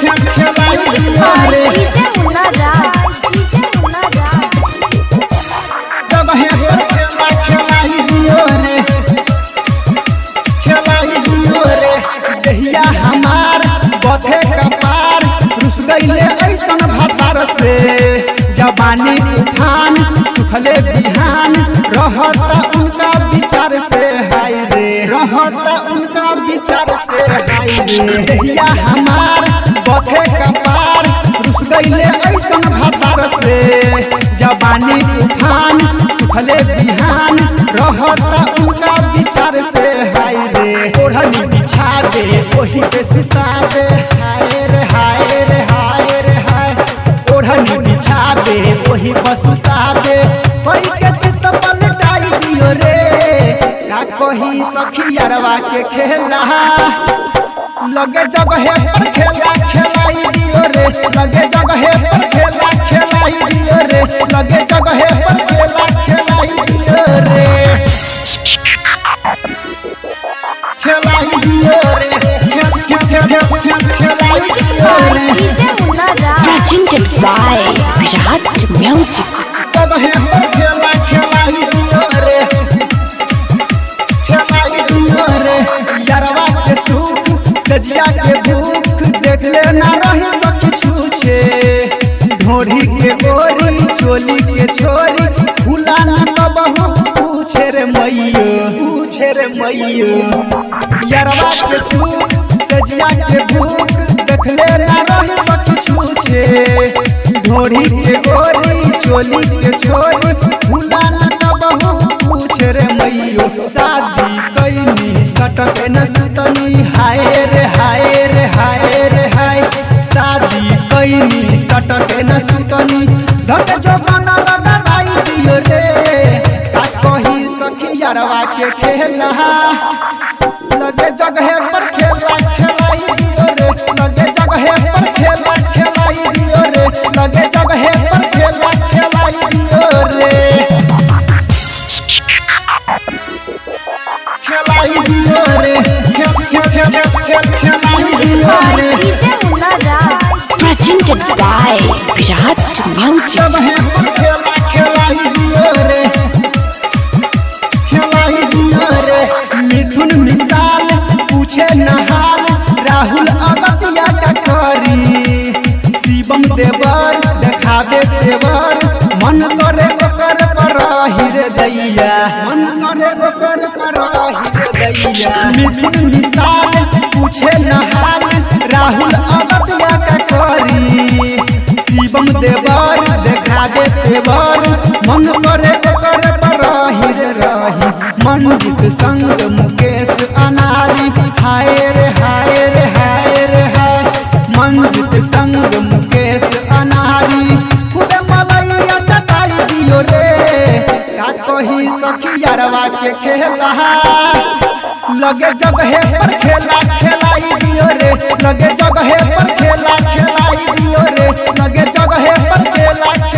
खेलाई दियो रे जगह पर खेलाई दियो रे दहिया हमार बथे कपार रुस गईले ऐसन भातार से जवानी तूफान सुखले बिहान रहता उनका विचार से हाय रे रहता उनका विचार से हाय रे दहिया हमार बथे कपार रुस गईले ऐसन भातार से जवानी तूफान सुखले बिहान रहता उनका विचार से हाय रे ओढ़नी बिछा दे वही पे सुता दे हाय रे हाय रे हाय रे हाय ओढ़नी बिछा दे वही पे सुता दे कोई के चित पलटाई दियो रे का कही सखियारवा के खेला लगे जगह पर खेलाई दियो रे लगे जगह पर खेलाई दियो रे लगे जगह पर खेलाई दियो रे खेलाई दियो रे Presented by Virat Music. जगह पर खेलाई दियो रे यारवा के सुख सजिया के भूख देख ले ना रही सखी छूछे ढोरी के गोरी चोली के छोरी फूला ना कबहू पूछे रे मैयो यारवा के सुख सजिया के भूख देख ले ना रही सखी छूछे ढोरी के गोरी चोली के छोरी फूला ना कबहू पूछे रे मैयो शादी कैनी सटक न सुतनी हाय रे हाय रे हाय रे हाय शादी कैनी सटक न सुतनी धक जो बना लगाई दियो रे का कही सखियारवा के खेला लगे जगह पर खेलाई दियो रे लगे जगह पर खेलाई दियो रे लगे जगह पर खेलाई दियो रे खेलाई दियो रे खेलाई दियो रे Presented by Virat Music. जगह पर खेलाई दियो रे मिथुन मिसाल पूछे नहाल राहुल अगतिया का करी शिवम देवर देखावे देवर मन करे ओकर पर हिर दैया मन करे ओकर पर हिर दैया मिथुन मिसाल पूछे नहाल राहुल अगतिया का करी शिवम देवर देखावे देवर मन करे ओकर पर हिर रही मंजित संग मुकेश अनारी हाय रे हाय रे हाय रे हाय मंजित संग मुकेश अनारी खुद मलैया चटाई दियो रे का कही सखियारवा के खेला लगे जगह पर खेलाई दियो रे लगे जगह पर खेलाई दियो रे लगे जगह पर